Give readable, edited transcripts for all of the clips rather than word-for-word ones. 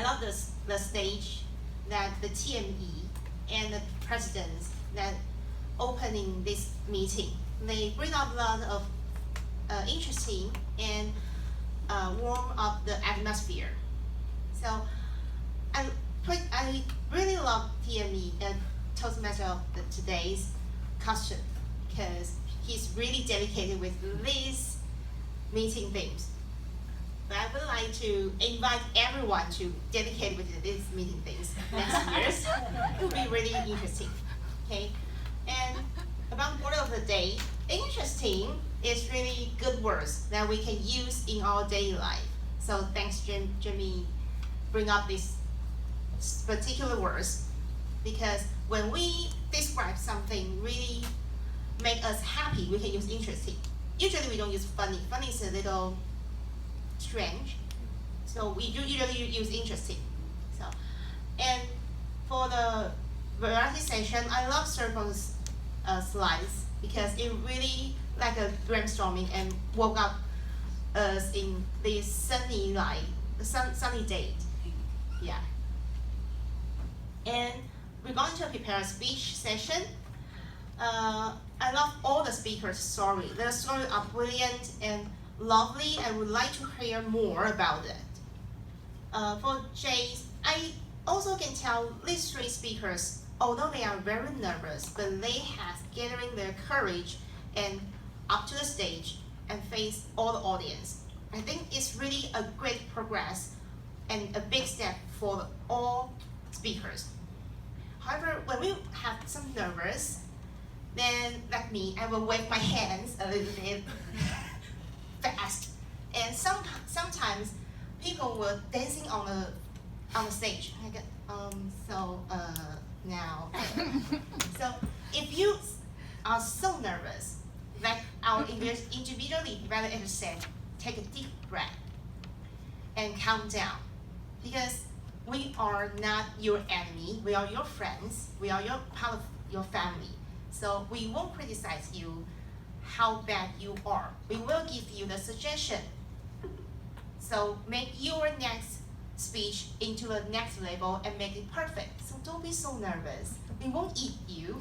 I love the stage that the TME and the presidents that opening this meeting. They bring up a lot of interesting and warm up the atmosphere. So I really love TME and Toastmaster of today's custom because he's really dedicated with these meeting themes. But I would like to invite everyone to dedicate with these meeting themes next years. It will be really interesting. Okay, and about word of the day, interesting is really good words that we can use in our daily life. So thanks, Jimmy, bring up these particular words because when we describe something really make us happy, we can use interesting. Usually we don't use funny. Funny is a little strange, so we usually use interesting. So, and for the variety session, I love circles slides because it really like a brainstorming and woke up us in this sunny day. Yeah. And we're going to prepare a speech session. I love all the speakers' story. Their stories are brilliant and lovely. I would like to hear more about it. For Jay's, I also can tell these three speakers, although they are very nervous, but they have gathering their courage and up to the stage and face all the audience. I think it's really a great progress and a big step for all speakers. However, when we have some nervous, then like me, I will wave my hands a little bit fast. And sometimes people were dancing on the stage. Now. So if you are so nervous, like our individually evaluator said, take a deep breath and calm down. Because we are not your enemy, we are your friends, we are your part of your family. So we won't criticize you how bad you are. We will give you the suggestion. So make your next speech into the next level and make it perfect. So don't be so nervous. We won't eat you.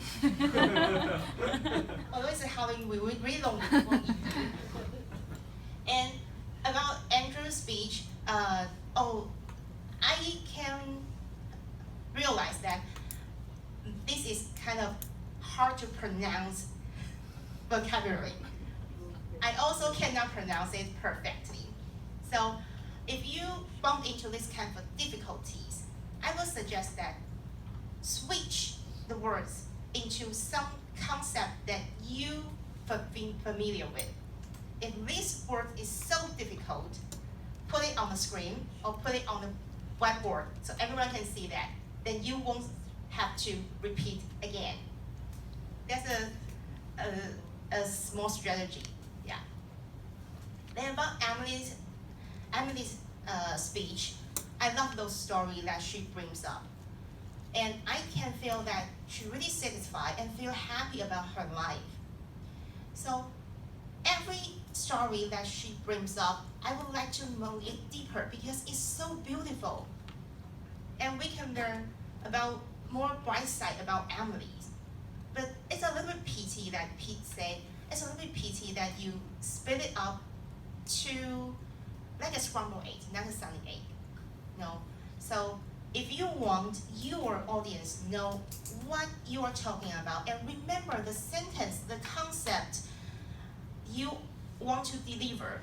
Although it's a Halloween, we really won't eat you. And about Andrew's speech, I can realize that this is kind of hard to pronounce vocabulary. I also cannot pronounce it perfectly. So if you bump into this kind of difficulties, I would suggest that switch the words into some concept that you have been familiar with. If this word is so difficult, put it on the screen or put it on the whiteboard so everyone can see that. Then you won't have to repeat again. That's a small strategy, yeah. Then about Emily's speech, I love those stories that she brings up. And I can feel that she really satisfied and feel happy about her life. So every story that she brings up, I would like to know it deeper because it's so beautiful. And we can learn about more bright side about Emily's. But it's a little bit pity that Pete said, it's a little bit pity that you split it up to like a scrambled egg, not a sunny egg. No. So if you want your audience know what you are talking about and remember the sentence, the concept you want to deliver,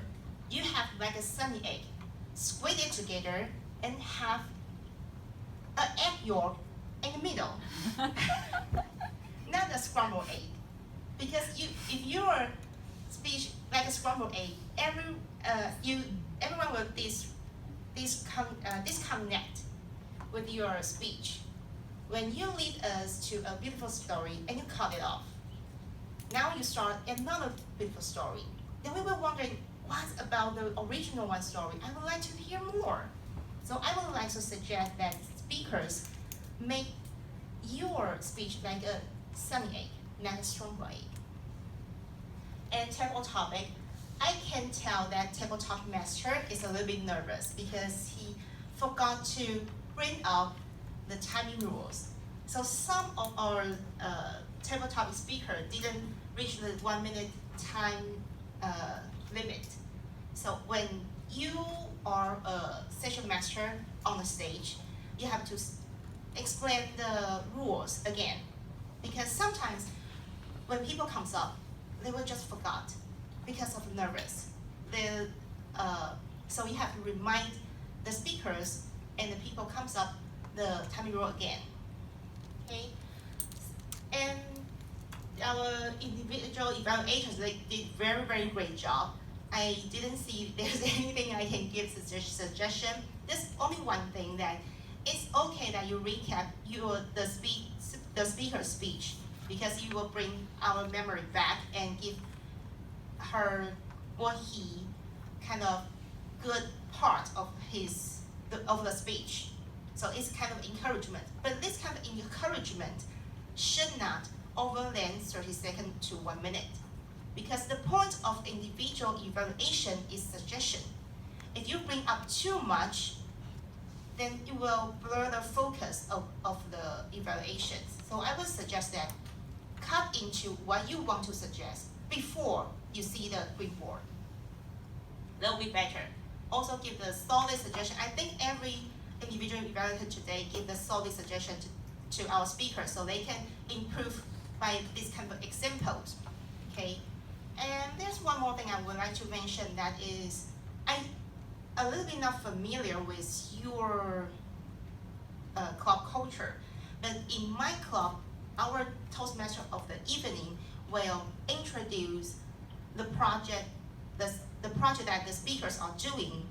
you have like a sunny egg, squeeze it together and have an egg yolk in the middle. Not a scrambled egg. Because if your speech like a scrambled egg, everyone will disconnect with your speech. When you lead us to a beautiful story and you cut it off, now you start another beautiful story. Then we will wonder, what about the original one story? I would like to hear more. So I would like to suggest that speakers make your speech like a sunny egg, not a scrambled egg. And table topic, I can tell that table talk master is a little bit nervous because he forgot to bring up the timing rules. So some of our table topic speakers didn't reach the 1 minute time limit. So when you are a session master on the stage, you have to explain the rules again. Because sometimes when people comes up, they will just forgot because of nervous. So you have to remind the speakers and the people comes up the timing rule again. Okay, and our individual evaluators, they did very, very great job. I didn't see there's anything I can give suggestion. There's only one thing, that it's okay that you recap the speaker's speech, because you will bring our memory back and give her or he kind of good part of the speech. So it's kind of encouragement. But this kind of encouragement should not overlap 30 seconds to 1 minute, because the point of individual evaluation is suggestion. If you bring up too much, then it will blur the focus of the evaluations. So I would suggest that cut into what you want to suggest before you see the green board. That will be better. Also give the solid suggestion. I think every individual evaluator today give the solid suggestion to our speakers, so they can improve by this kind of examples. Okay. And there's one more thing I would like to mention, that is, I'm a little bit not familiar with your club culture, but in my club, our Toastmaster of the evening will introduce the project, the project that the speakers are doing,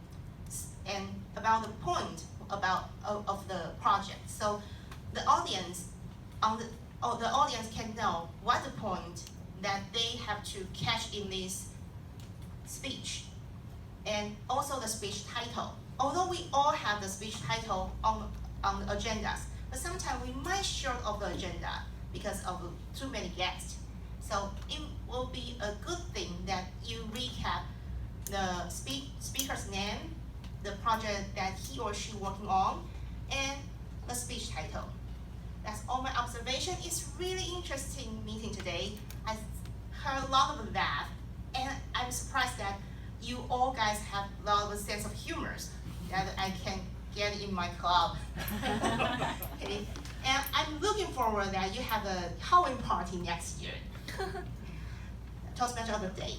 and about the point of the project. So the audience the audience can know what the point that they have to catch in this speech, and also the speech title. Although we all have the speech title on the agendas, but sometimes we might short of the agenda because of too many guests. So it will be a good thing that you recap the speaker's name, the project that he or she working on, and the speech title. That's all my observation. It's really interesting meeting today. I heard a lot of laugh, and I'm surprised that you all guys have a lot of sense of humor that I can get in my club. Okay. And I'm looking forward that you have a Halloween party next year. Toastmaster of the day.